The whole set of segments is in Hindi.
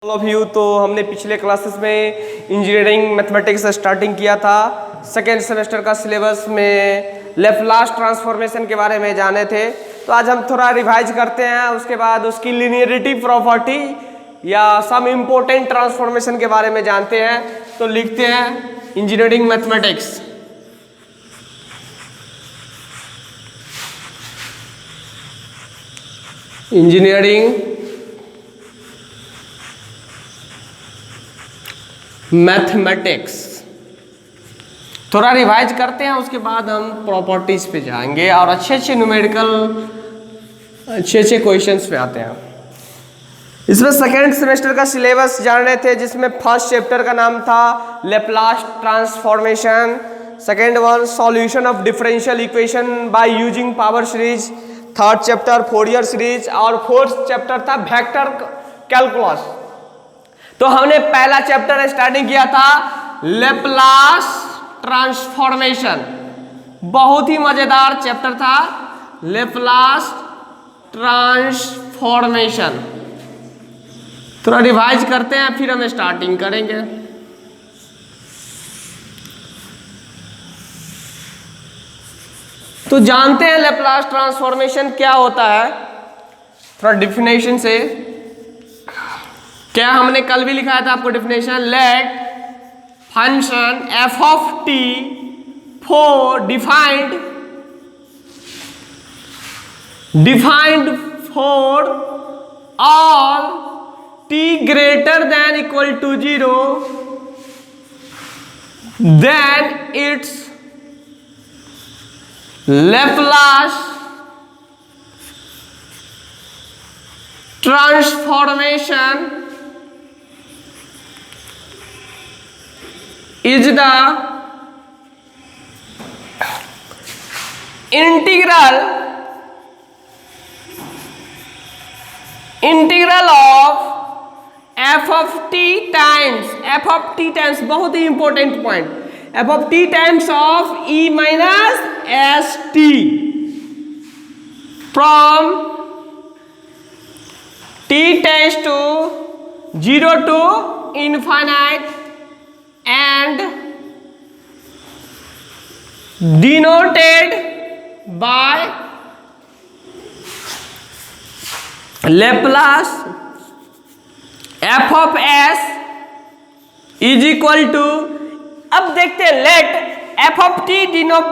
All of you. तो हमने पिछले क्लासेस में इंजीनियरिंग मैथमेटिक्स स्टार्टिंग किया था। सेकेंड सेमेस्टर का सिलेबस में लैप्लास ट्रांसफॉर्मेशन के बारे में जाने थे। तो आज हम थोड़ा रिवाइज करते हैं, उसके बाद उसकी लीनियरिटी प्रॉपर्टी या सम इम्पोर्टेंट ट्रांसफॉर्मेशन के बारे में जानते हैं। तो लिखते हैं इंजीनियरिंग मैथमेटिक्स। इंजीनियरिंग मैथमेटिक्स थोड़ा रिवाइज करते हैं, उसके बाद हम प्रॉपर्टीज पे जाएंगे और अच्छे न्यूमेरिकल अच्छे क्वेश्चंस पे आते हैं। इसमें सेकेंड सेमेस्टर का सिलेबस जान रहे थे, जिसमें फर्स्ट चैप्टर का नाम था Laplace transformation, second one solution of differential equation by using power series, third chapter Fourier series और फोर्थ चैप्टर था वेक्टर कैलकुलस। तो हमने पहला चैप्टर स्टार्टिंग किया था लैप्लास ट्रांसफॉर्मेशन, बहुत ही मजेदार चैप्टर था लैप्लास ट्रांसफॉर्मेशन। थोड़ा रिवाइज करते हैं फिर हम स्टार्टिंग करेंगे। तो जानते हैं लैप्लास ट्रांसफॉर्मेशन क्या होता है, थोड़ा डिफिनेशन से। क्या हमने कल भी लिखा था आपको definition, let function f of t for defined for all t greater than equal to 0 then it's Laplace transformation is the integral of f of t times बहुत ही important point, f of t times of e minus s t from t tends to 0 to infinite and denoted by Laplace f of s is equal to, अब देखते हैं let f of t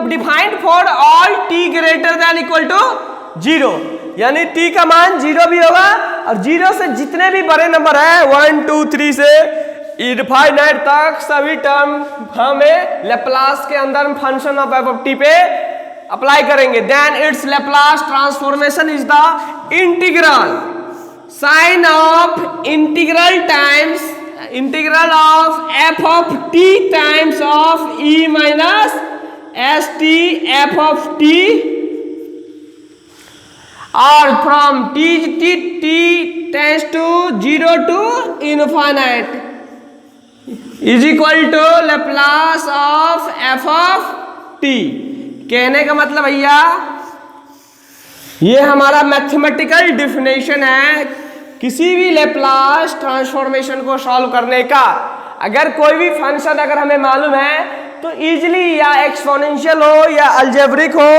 defined for all t greater than equal to 0, यानी t का मान 0 भी होगा और 0 से जितने भी बड़े नंबर है 1 2 3 से इनफाइनाइट तक सभी टर्म हमें लैप्लास के अंदर function of f of t पे अप्लाई करेंगे। Then it's Laplace transformation is the integral sign of integral times integral of f of t times of e minus S t f of t और from t tends to 0 to infinite is equal to Laplace of f of t. कहने का मतलब भैया ये हमारा मैथमेटिकल डिफिनेशन है किसी भी लैप्लास ट्रांसफॉर्मेशन को सॉल्व करने का। अगर कोई भी फंक्शन अगर हमें मालूम है तो इजीली, या एक्सपोनेंशियल हो या अलजेब्रिक हो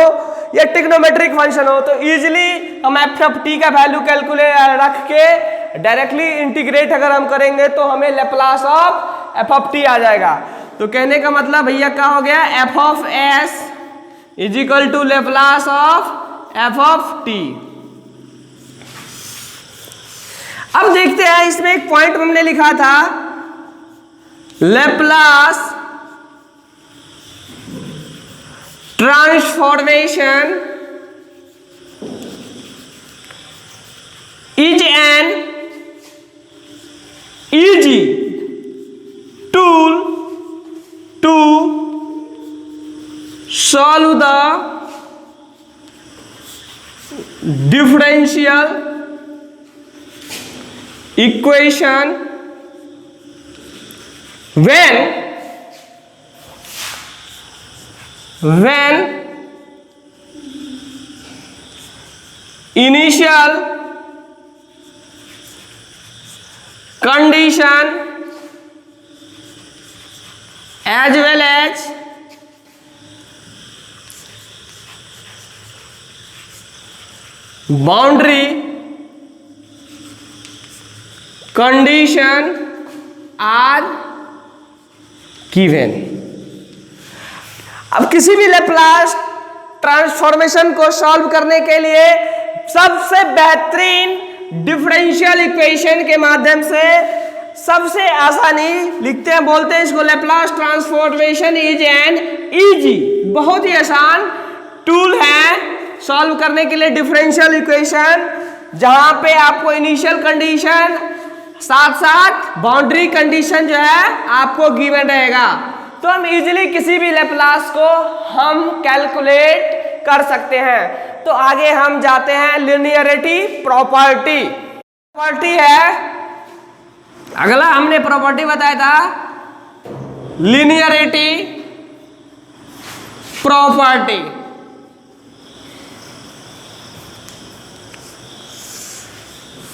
या ट्रिग्नोमेट्रिक फंक्शन हो, तो इजीली हम एफ ऑफ टी का वैल्यू कैलकुलेट रख के डायरेक्टली इंटीग्रेट अगर हम करेंगे तो हमें Laplace of f of t आ जाएगा। तो कहने का मतलब भैया क्या हो गया, f of s is equal to Laplace of f of t. अब देखते हैं, इसमें एक पॉइंट हमने लिखा था Laplace transformation is an easy tool to solve the differential equation when initial condition as well as boundary condition are given। अब किसी भी लैप्लास ट्रांसफॉर्मेशन को सॉल्व करने के लिए सबसे बेहतरीन डिफरेंशियल इक्वेशन के माध्यम से सबसे आसानी लिखते हैं, बोलते हैं इसको Laplace transformation is an easy, बहुत ही आसान टूल है सॉल्व करने के लिए डिफरेंशियल इक्वेशन, जहां पे आपको इनिशियल कंडीशन साथ साथ बाउंड्री कंडीशन जो है आपको गिवन रहेगा। तो हम इजीली किसी भी लैप्लास को हम कैलकुलेट कर सकते हैं। तो आगे हम जाते हैं लिनियरिटी प्रॉपर्टी। प्रॉपर्टी है अगला, हमने प्रॉपर्टी बताया था लिनियरिटी प्रॉपर्टी।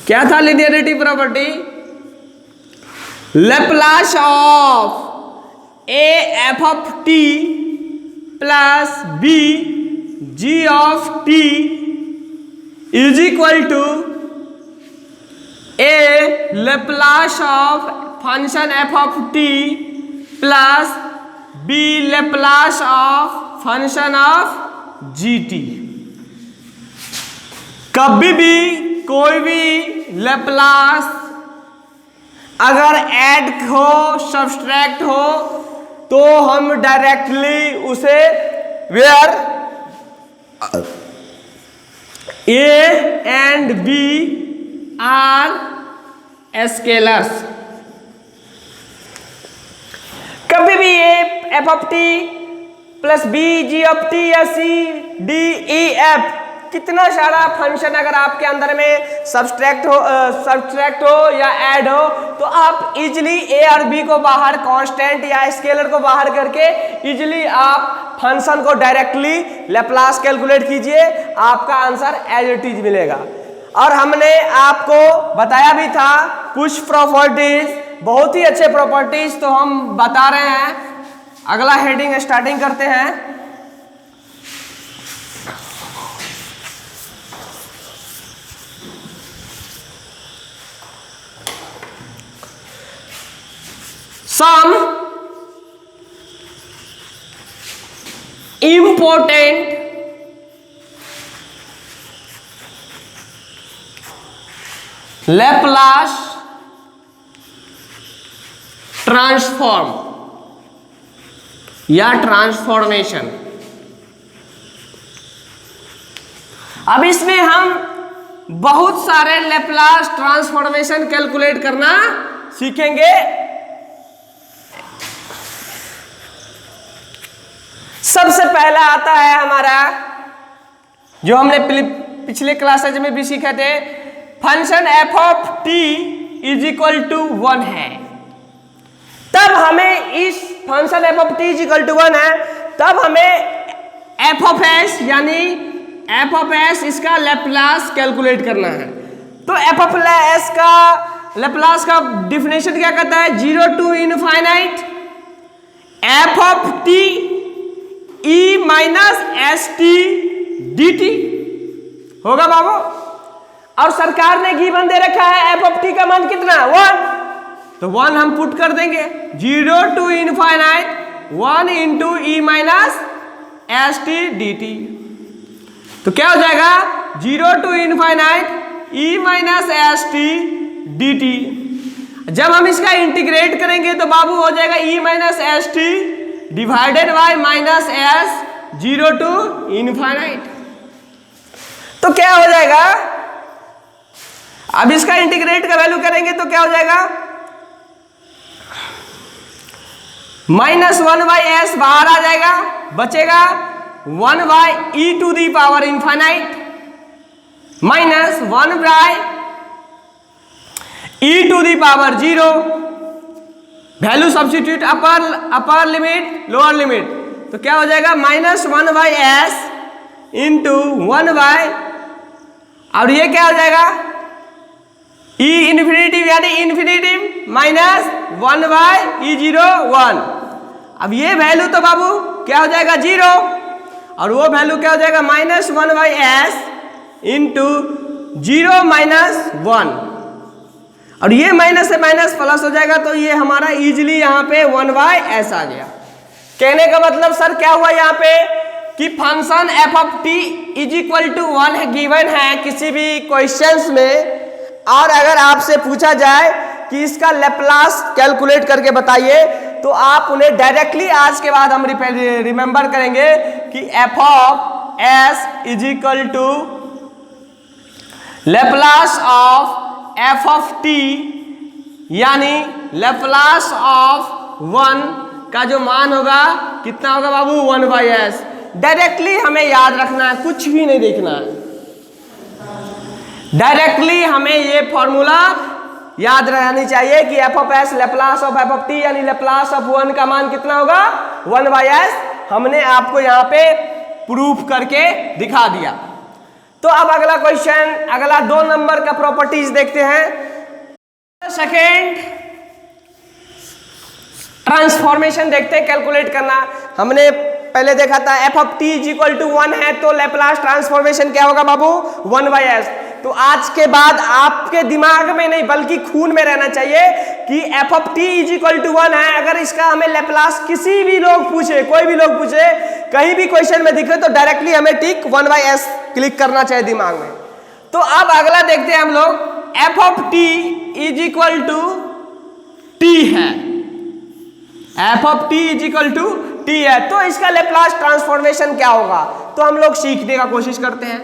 क्या था linearity property? Laplace of a f of t plus b g of T is equal to a Laplace of function f of t plus b Laplace of function of g t. कभी भी कोई भी लैप्लास अगर ऐड हो सब्सट्रैक्ट हो तो हम डायरेक्टली उसे where a and b are scalars, कभी भी a f of t plus b g of t या सी डी ई एफ कितना सारा फंक्शन अगर आपके अंदर में सब्सट्रैक्ट हो या ऐड हो तो आप इजिली ए और बी को बाहर कांस्टेंट या स्केलर को बाहर करके इजिली आप फंक्शन को डायरेक्टली लैप्लास कैलकुलेट कीजिए, आपका आंसर एज इट इज मिलेगा। और हमने आपको बताया भी था कुछ प्रॉपर्टीज, बहुत ही अच्छे प्रॉपर्टीज तो हम बता रहे हैं। अगला हेडिंग स्टार्टिंग करते हैं। Some important Laplace ट्रांसफॉर्म या ट्रांसफॉर्मेशन। अब इसमें हम बहुत सारे लैप्लास ट्रांसफॉर्मेशन कैलकुलेट करना सीखेंगे। सबसे पहला आता है हमारा, जो हमने पिछले क्लासेज में भी सीखे थे, function f of T is equal to 1 है। तब हमें इस function f of T is equal to 1 है, तब हमें एफ ऑफ एस यानी एफ ऑफ एस इसका लैप्लास कैलकुलेट करना है। तो एफ ऑफ एस का लैप्लास का डिफिनेशन क्या कहता है? 0 to infinite f of t e minus S T D t होगा बाबू। और सरकार ने गिवन दे रखा है एफ ऑफ टी का मान कितना? 1, तो 1 हम पुट कर देंगे। 0 to infinite 1 into e minus S T D T, तो क्या हो जाएगा? 0 to infinite e minus S T D t. जब हम इसका इंटीग्रेट करेंगे तो बाबू हो जाएगा e minus S t divided by minus s 0 to infinite. तो क्या हो जाएगा? अब इसका इंटीग्रेट का वैल्यू करेंगे तो क्या हो जाएगा? -1 बाई एस बाहर आ जाएगा, बचेगा 1 by e to the power infinite minus 1 by e to the power 0। Value substitute upper limit lower limit, तो क्या हो जाएगा? -1 बाई एस इंटू 1 बाई, और ये क्या हो जाएगा? ई इन्फिनेटिव यानी इन्फिनेटिव माइनस 1/E0 1। अब ये वैल्यू तो बाबू क्या हो जाएगा 0, और वो वैल्यू क्या हो जाएगा -1/s इंटू 0 - 1, और ये माइनस से माइनस प्लस हो जाएगा, तो ये हमारा इजीली यहाँ पे 1/s आ गया। कहने का मतलब सर क्या हुआ यहाँ पे कि फंक्शन f(t) = 1 है, गिवन है किसी भी क्वेश्चंस में, और अगर आपसे पूछा जाए कि इसका लैप्लास कैलकुलेट करके बताइए, तो आप उन्हें डायरेक्टली आज के बाद हम रिमेंबर करेंगे कि f(s) = लैप्लास ऑफ f(t) यानी लैप्लास ऑफ 1 का जो मान होगा कितना होगा बाबू 1/s। डायरेक्टली हमें याद रखना है, कुछ भी नहीं देखना है, डायरेक्टली हमें ये फॉर्मूला याद रहनी चाहिए कि f(s) लैप्लास ऑफ f(t) यानी लैप्लास ऑफ 1 का मान कितना होगा 1/s। हमने आपको यहाँ पे प्रूफ करके दिखा दिया। तो अब अगला क्वेश्चन, अगला 2 नंबर का प्रॉपर्टीज देखते हैं। सेकेंड ट्रांसफॉर्मेशन देखते हैं, कैलकुलेट करना। हमने पहले देखा था f(t) = 1 है, तो लैप्लास ट्रांसफॉर्मेशन क्या होगा बाबू 1/s। तो आज के बाद आपके दिमाग में नहीं बल्कि खून में रहना चाहिए कि f(t) = 1 है। अगर इसका हमें लैप्लास किसी भी लोग पूछे, कोई भी लोग पूछे, कहीं भी क्वेश्चन में दिखे, तो डायरेक्टली हमें टिक 1/s क्लिक करना चाहिए दिमाग में। तो अब अगला देखते हैं हम लोग, f(t) = t है, f(t) = t है, तो इसका लैप्लास ट्रांसफॉर्मेशन क्या होगा, तो हम लोग सीखने का कोशिश करते हैं।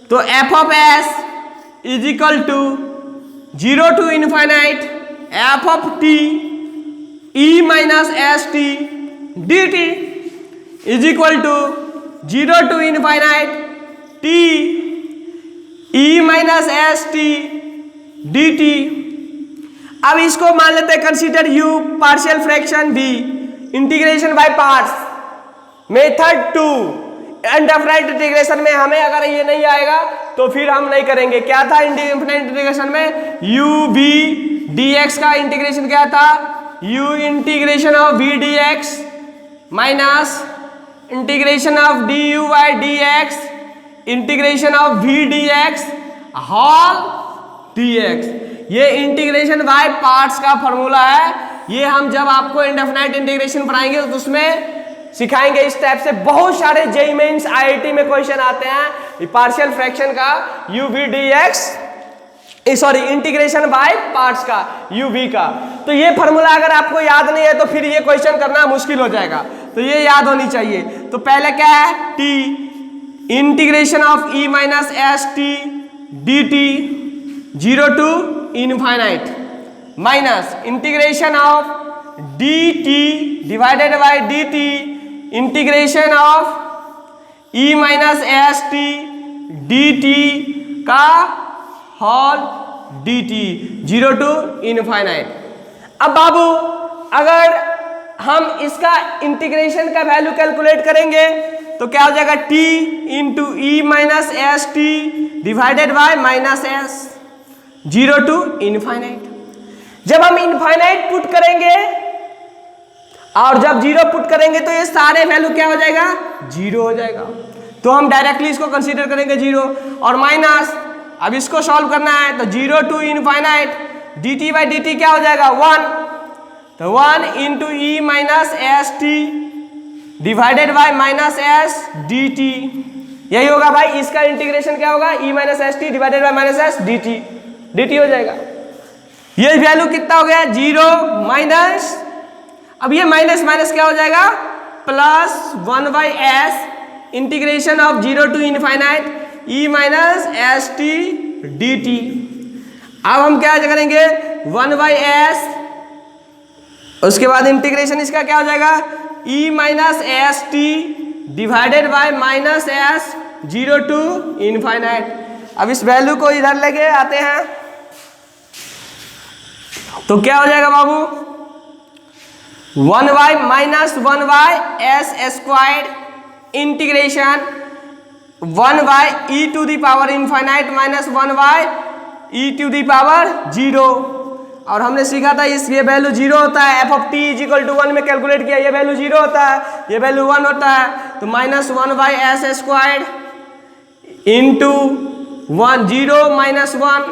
तो f(s) = 0 to infinite f(t) e - st dt = 0 to infinite t e - st dt। अब इसको मान लेते हैं consider u partial fraction v, integration by parts method 2। Indefinite integration में हमें अगर ये नहीं आएगा तो फिर हम नहीं करेंगे। क्या था इनडेफिनाइट इंटीग्रेशन में, u v dx का इंटीग्रेशन क्या था, u integration of v dx minus integration of du by dx integration of v dx whole dx। ये इंटीग्रेशन बाय पार्ट्स का फॉर्मूला है। ये हम जब आपको इंडेफिनाइट इंटीग्रेशन पढ़ाएंगे तो उसमें सिखाएंगे। इस टाइप से बहुत सारे जेईई मेंस आईआईटी में क्वेश्चन आते हैं पार्शियल फ्रैक्शन का u v dx, sorry integration by parts का u v का। तो ये फॉर्मूला अगर आपको याद नहीं है तो फिर ये क्वेश्चन करना मुश्किल हो जाएगा, तो ये याद होनी चाहिए। तो पहले क्या है, t integration of e - st dt 0 to infinite minus integration of dt divided by dt integration of e - st dt का होल dt 0 to infinite। अब बाबू अगर हम इसका इंटीग्रेशन का वैल्यू कैलकुलेट करेंगे तो क्या हो जाएगा, t into e - st divided by -s 0 to infinite। जब हम इनफाइनाइट पुट करेंगे और जब 0 पुट करेंगे तो ये सारे वैल्यू क्या हो जाएगा, 0 हो जाएगा। तो हम डायरेक्टली इसको कंसीडर करेंगे 0 और माइनस। अब इसको सॉल्व करना है तो 0 to infinite dt by dt क्या हो जाएगा 1, तो 1 into e - st divided by -s dt। यही होगा भाई, इसका इंटीग्रेशन क्या होगा, e - st divided by -s dt हो जाएगा। ये वैल्यू कितना हो गया 0 माइनस, अब ये माइनस माइनस क्या हो जाएगा plus 1/s integration of 0 to infinite e - st dt। अब हम क्या करेंगे 1/s, उसके बाद इंटीग्रेशन इसका क्या हो जाएगा e - st divided by -s 0 to infinite। अब इस वैल्यू को इधर लेके आते हैं तो क्या हो जाएगा बाबू 1/-1/s² इंटीग्रेशन 1/e⁻∞ -1/s e to the power 0। और हमने सीखा था इस ये वैल्यू 0 होता है, F of T is equal to 1 में कैलकुलेट किया, ये वैल्यू 0 होता है, ये वैल्यू 1 होता है, तो -1/s² इंटू 1 0 -1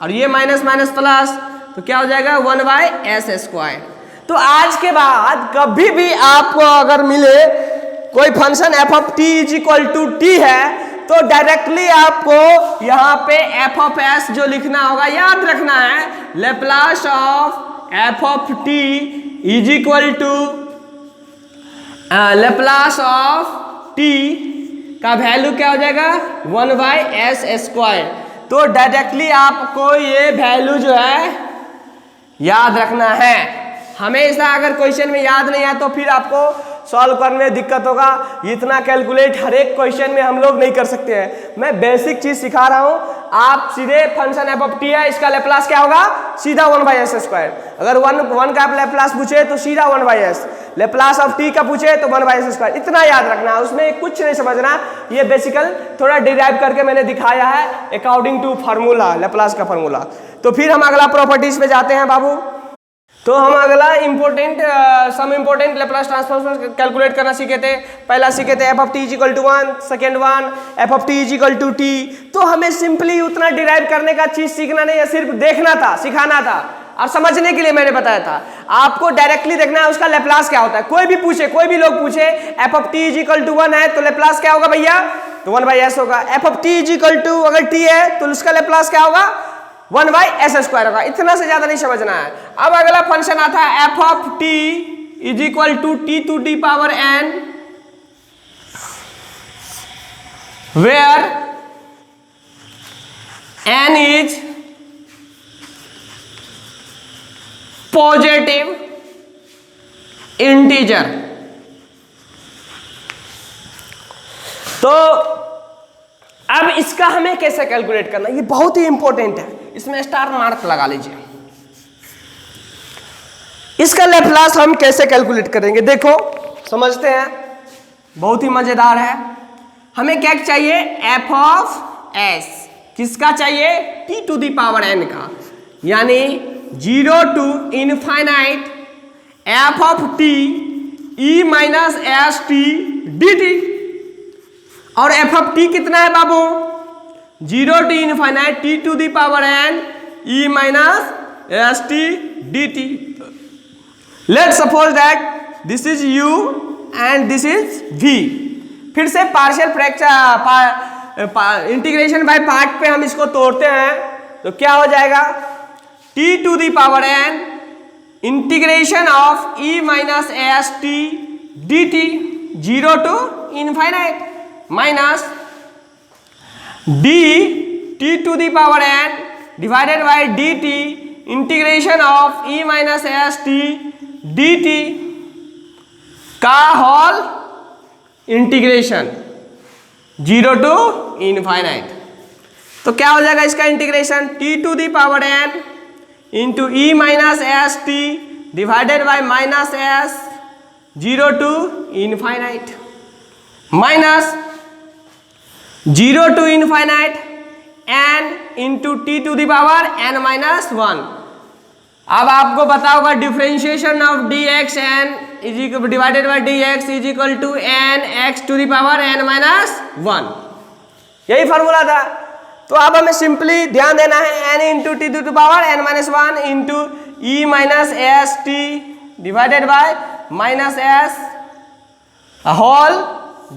और ये माइनस माइनस प्लस, तो क्या हो जाएगा 1/s²। तो आज के बाद कभी भी आपको अगर मिले कोई function f of T is equal to t है तो डायरेक्टली आपको यहाँ पे एफ ऑफ एस जो लिखना होगा, याद रखना है Laplace of f of T is equal to Laplace of t का वैल्यू क्या हो जाएगा 1/s²। तो डायरेक्टली आपको ये वैल्यू जो है याद रखना है। हमेशा अगर क्वेश्चन में याद नहीं आया तो फिर आपको सॉल्व करने में दिक्कत होगा। इतना कैलकुलेट हर एक क्वेश्चन में हम लोग नहीं कर सकते हैं। मैं बेसिक चीज सिखा रहा हूं, आप सीधे फंक्शन एफ ऑफ टी है, इसका लेप्लास क्या होगा सीधा 1/s²। अगर 1 का लेप्लास पूछे तो सीधा 1/s, लेप्लास ऑफ टी का पूछे तो 1/s²। इतना याद रखना, उसमें कुछ नहीं समझना, ये बेसिकल थोड़ा डिराइव करके मैंने दिखाया है अकॉर्डिंग टू फार्मूला, लेप्लास का फार्मूला। तो फिर हम अगला प्रॉपर्टीज पे जाते हैं बाबू। तो हम अगला some important Laplace transform calculate करना सीखे थे। पहला सीखे थे f of T is equal to 1, second one f of T is equal to t. तो हमें सिंपली उतना डिराइव करने का चीज सीखना नहीं है, सिर्फ देखना था, सिखाना था और समझने के लिए मैंने बताया था। आपको डायरेक्टली देखना है उसका लेप्लास क्या होता है। कोई भी पूछे, कोई भी लोग पूछे f of T is equal to 1 है तो लेप्लास क्या होगा भैया, तो 1/s होगा। F of T is equal to अगर टी है तो उसका लेप्लास क्या होगा 1/s² होगा। इतना से ज्यादा नहीं समझना है। अब अगला फंक्शन आता है F of T is equal to t to the power n, where n is positive integer. तो अब इसका हमें कैसे कैलकुलेट करना, ये बहुत ही इंपॉर्टेंट है, इसमें स्टार मार्क लगा लीजिए। इसका लेप्लास हम कैसे कैलकुलेट करेंगे, देखो समझते हैं, बहुत ही मजेदार है। हमें क्या चाहिए, एफ ऑफ एस, किसका चाहिए, t to the power n का, यानी 0 to infinite f of t e minus S T D t. और एफ ऑफ टी कितना है बाबू, 0 to infinite t to the power n e minus S T D t. Let suppose that this is u and this is v। फिर से partial fraction integration by part पे हम इसको तोड़ते हैं तो क्या हो जाएगा, T to the power n integration of e minus S T D t 0 to infinite minus d t to the power n divided by d t integration of e minus S T D t का होल इंटीग्रेशन 0 to इनफाइनाइट। तो क्या हो जाएगा इसका integration, t to the power n into e minus S t divided by minus s 0 to infinite minus 0 to infinite n into t to the power n minus 1। अब आपको पता होगा differentiation of d x n is divided by d x is equal to n x to the power n minus 1, यही फॉर्मूला था। तो अब हमें सिंपली ध्यान देना है n into t to the power n minus 1 into e minus S t divided by minus s whole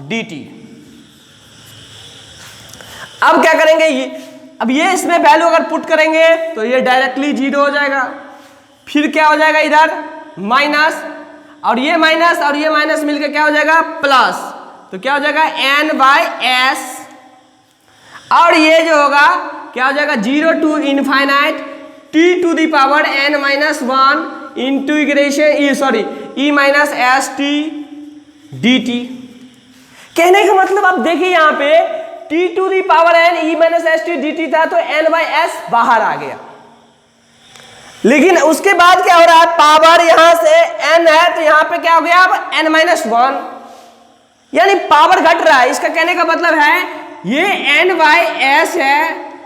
d T. अब क्या करेंगे, अब ये इसमें वैल्यू अगर पुट करेंगे तो ये डायरेक्टली 0 हो जाएगा। फिर क्या हो जाएगा, इधर माइनस और ये माइनस मिलकर क्या हो जाएगा प्लस, तो क्या हो जाएगा n/s और ये जो होगा क्या हो जाएगा 0 to infinite t to the power n minus 1 integration e minus S T D t. कहने का मतलब आप देखिए यहाँ पे t to the power n e minus S T D t था तो n/s बाहर आ गया, लेकिन उसके बाद क्या हो रहा है, पावर यहां से n है तो यहां पे क्या हो गया अब n माइनस 1, यानी पावर घट रहा है। इसका कहने का मतलब है ये n/s है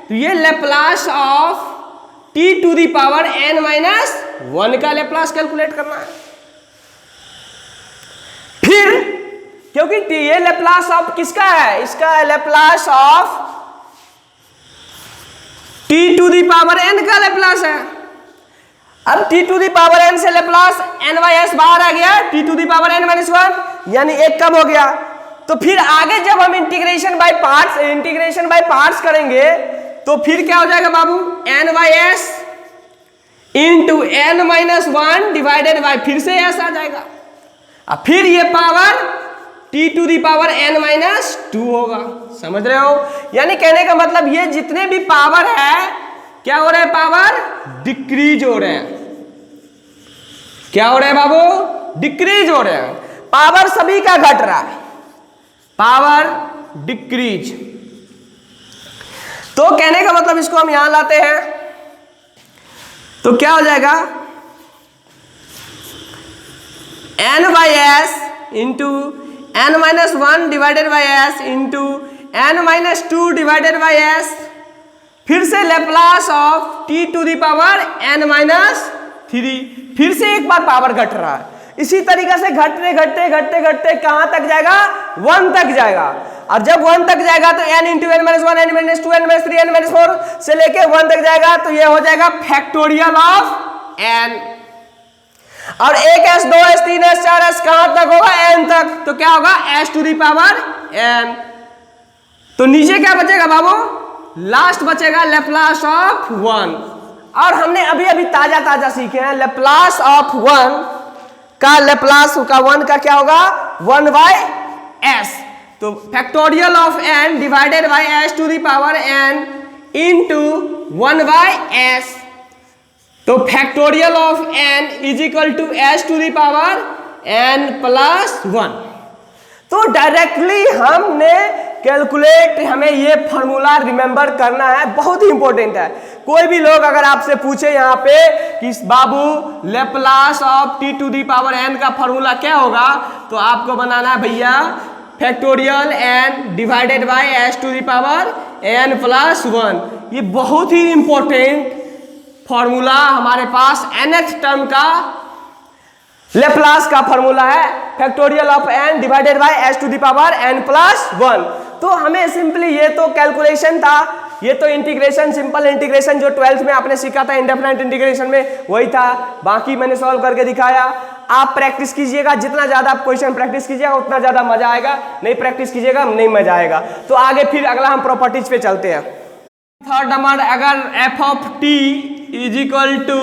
तो ये Laplace of T to the power n minus 1 का लेप्लास कैलकुलेट करना है। फिर क्योंकि ये लेप्लास ऑफ किसका है, इसका Laplace of T to the power n का लेप्लास है। अब t to the power n से लेप्लास n बाई एस बाहर आ गया, t to the power n minus 1 यानी एक कम हो गया। तो फिर आगे जब हम इंटीग्रेशन बाय पार्ट्स करेंगे तो फिर क्या हो जाएगा बाबू, n by s into n minus 1 divided by फिर से s आ जाएगा। अब फिर ये power t to the power n minus 2 होगा। समझ रहे हो, यानी कहने का मतलब ये जितने भी पावर है क्या हो रहे हैं, पावर डिक्रीज हो रहे हैं। क्या हो रहे हैं बाबू, डिक्रीज हो रहे हैं। पावर सभी का घट रहा है, पावर डिक्रीज। तो कहने का मतलब इसको हम यहां लाते हैं तो क्या हो जाएगा, n by s into n minus 1 divided by s into n minus 2 divided by s, फिर से Laplace of T to the power n minus 3, फिर से एक बार पावर घट रहा है। इसी तरीके से घटते घटते घटते घटते कहां तक जाएगा, 1 तक जाएगा। और जब 1 तक जाएगा तो n into n minus 1 n minus 2 n minus 3 n minus 4 से लेके 1 तक जाएगा तो ये हो जाएगा फैक्टोरियल ऑफ n। और 1s 2s 3s 4s कहां तक होगा, n तक। तो क्या होगा, s to the power n। तो नीचे क्या बचेगा बाबू, लास्ट बचेगा लेप्लास ऑफ 1। और हमने अभी अभी ताजा सीखे हैं लेप्लास ऑफ 1 का, लेप्लास का 1 का क्या होगा, 1 बाय s। तो factorial of n divided by s to the power n into 1 by s। तो factorial of n is equal to s to the power n plus 1। तो डायरेक्टली हमने कैलकुलेट, हमें ये फॉर्मूला रिमेंबर करना है, बहुत ही इंपॉर्टेंट है। कोई भी लोग अगर आपसे पूछे यहाँ पे कि बाबू Laplace of T to the power n का फॉर्मूला क्या होगा, तो आपको बनाना है भैया factorial n divided by s to the power n plus 1। ये बहुत ही इंपॉर्टेंट फॉर्मूला हमारे पास nth टर्म का लेप्लास का फॉर्मूला है, factorial of n divided by s to the power n plus 1। तो हमें सिंपली ये तो कैलकुलेशन था, ये तो इंटीग्रेशन, सिंपल इंटीग्रेशन जो 12th में आपने सीखा था इंडेफिनिट इंटीग्रेशन में वही था, बाकी मैंने सॉल्व करके दिखाया। आप प्रैक्टिस कीजिएगा, जितना ज़्यादा आप क्वेश्चन प्रैक्टिस कीजिएगा उतना ज़्यादा मजा आएगा, नहीं प्रैक्टिस कीजिएगा नहीं मजा आएगा। तो आगे फिर अगला हम प्रॉपर्टीज पे चलते हैं। थर्ड नंबर, अगर f of T is equal to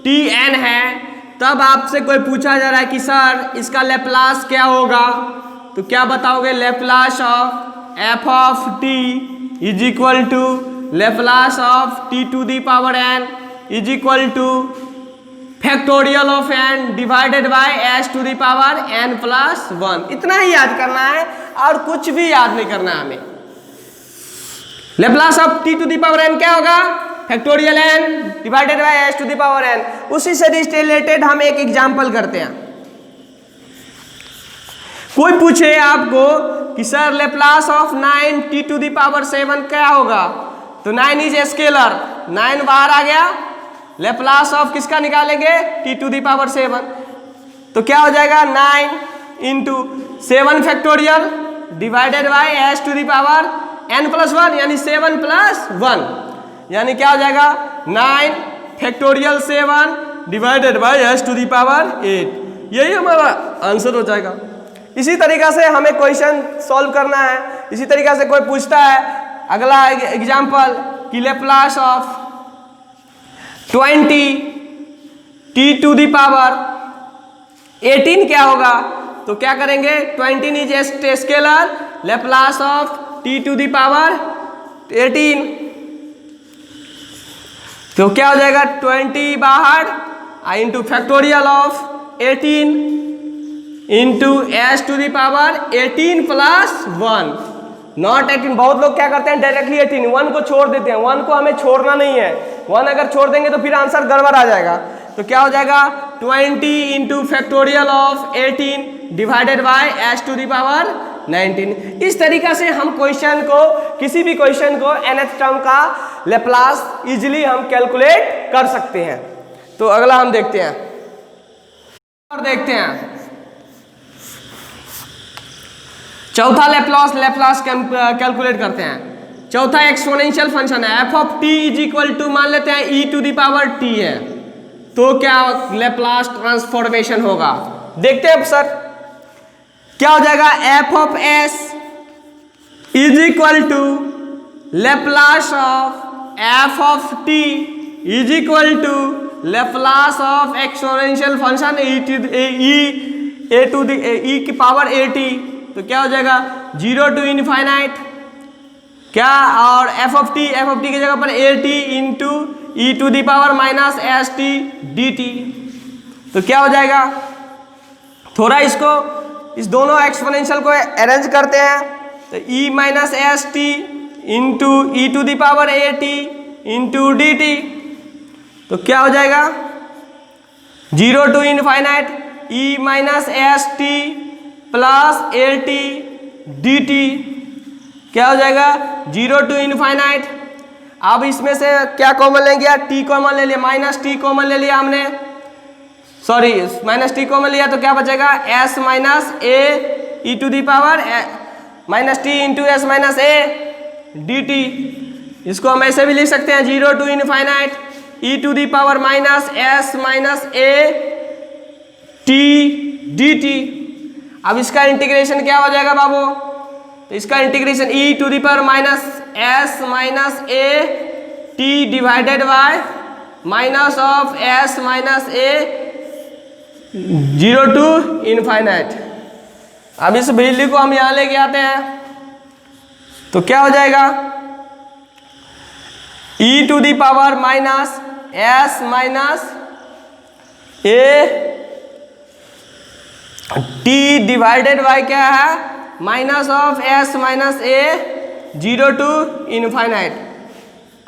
t n है, तब आपसे कोई पूछा जा रहा है कि सर इसका लेप्लास क्या होगा, तो क्या बताओगे, Laplace of f of T is equal to Laplace of T to the power n is equal to factorial of n divided by S to the power n plus 1। इतना ही याद करना है और कुछ भी याद नहीं करना है हमें। Laplace of T to the power n क्या होगा, factorial n divided by S to the power n. उसी से रिलेटेड हम एक एग्जांपल करते हैं। कोई पूछे आपको कि sir Laplace of 9 t to the power 7 क्या होगा, तो 9 इज स्केलर, 9 बाहर आ गया, लेप्लास ऑफ किसका निकालेंगे, टी टू दी पावर 7। तो क्या हो जाएगा, 9 into 7 factorial divided by S to the power n plus 1 यानी 7 प्लस 1, यानी क्या हो जाएगा 9 factorial 7 divided by S to the power 8। यही हमारा आंसर हो जाएगा। इसी तरीका से हमें क्वेश्चन सॉल्व करना है। इसी तरीका से कोई पूछता है अगला एग्जांपल कि Laplace of 20 T to the power 18 क्या होगा, तो क्या करेंगे, 20 is scalar, Laplace of T to the power 18, तो क्या हो जाएगा 20 बाहर into factorial of 18 into S to the power 18 plus 1, not 18। बहुत लोग क्या करते हैं डायरेक्टली 18, 1 को छोड़ देते हैं, 1 को हमें छोड़ना नहीं है, 1 अगर छोड़ देंगे तो फिर आंसर गड़बड़ आ जाएगा। तो क्या हो जाएगा 20 into factorial of 18 divided by S to the power 19। इस तरीका से हम क्वेश्चन को, किसी भी क्वेश्चन को nth टर्म का लेप्लास इजीली हम कैलकुलेट कर सकते हैं। तो अगला हम देखते हैं और देखते हैं चौथा लेप्लास कैलकुलेट करते हैं। चौथा एक्सपोनेंशियल फंक्शन है F of T is equal to, मान लेते हैं E to the power T है, तो क्या लेप्लास ट्रांसफॉर्मेशन होगा, देखते हैं सर क्या हो जाएगा। F of s is equal to Laplace of f of T is equal to Laplace of exponential function e की पावर ए टी, तो क्या हो जाएगा 0 टू इनफाइनाइट क्या, और एफ ऑफ टी की जगह पर A T into E to the power minus S T D T, तो क्या हो जाएगा। थोड़ा इस दोनों एक्सपोनेंशियल को अरेंज करते हैं, तो e minus S t into E to the power A T into d T, तो क्या हो जाएगा 0 to infinite e minus S t plus a T D t, क्या हो जाएगा 0 टू इनफाइनाइट। अब इसमें से क्या कॉमन लेंगे, टी कॉमन ले लिया, माइनस टी कॉमन ले लिया हमने, सॉरी माइनस टी कॉमन लिया, तो क्या बचेगा S minus A E to the power minus T into S minus A D T. इसको हम ऐसे भी लिख सकते हैं 0 to infinite E to the power minus S minus A T D T. अब इसका इंटीग्रेशन क्या हो जाएगा बाबू, तो इसका integration E to the power minus S minus A T divided by minus of S minus A 0 to infinite. अब इस वैल्यू को हम यहां लेके आते हैं, तो क्या हो जाएगा e to the power minus S minus A T divided by क्या है minus of S minus A 0 to infinite.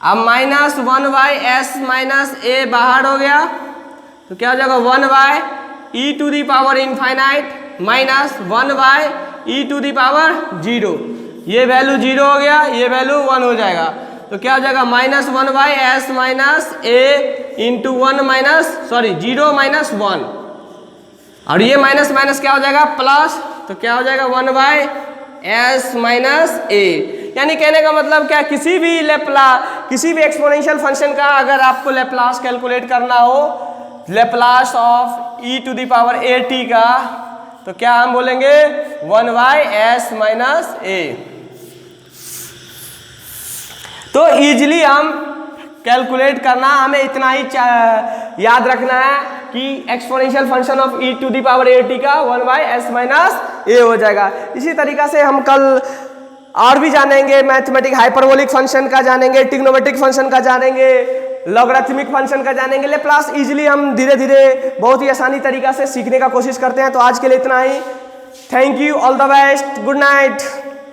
अब minus 1 by s minus a बाहर हो गया, तो क्या हो जाएगा 1 by e to the power infinite minus 1 by e to the power 0, ये वैल्यू 0 हो गया, ये वैल्यू 1 हो जाएगा, तो क्या हो जाएगा minus 1 by s minus A into 1 minus 0 minus 1, और ये माइनस माइनस क्या हो जाएगा प्लस, तो क्या हो जाएगा 1 बाय एस माइनस ए। यानी कहने का मतलब क्या, किसी भी एक्सपोनेंशियल फंक्शन का अगर आपको लेप्लास कैलकुलेट करना हो, Laplace of E to the power A T का, तो क्या हम बोलेंगे 1 बाय एस माइनस ए। तो इजीली हम कैलकुलेट करना, हमें इतना ही याद रखना है कि exponential function of E to the power A T का 1 बाय एस माइनस ए हो जाएगा। इसी तरीका से हम कल और भी जानेंगे, मैथमेटिक हाइपरबोलिक फंक्शन का जानेंगे, ट्रिग्नोमेट्रिक फंक्शन का जानेंगे, लॉगरिथमिक फंक्शन का जानेंगे। लेप्लास इजीली हम धीरे धीरे बहुत ही आसानी तरीका से सीखने का कोशिश करते हैं। तो आज के लिए इतना ही। Thank you, all the best, good night.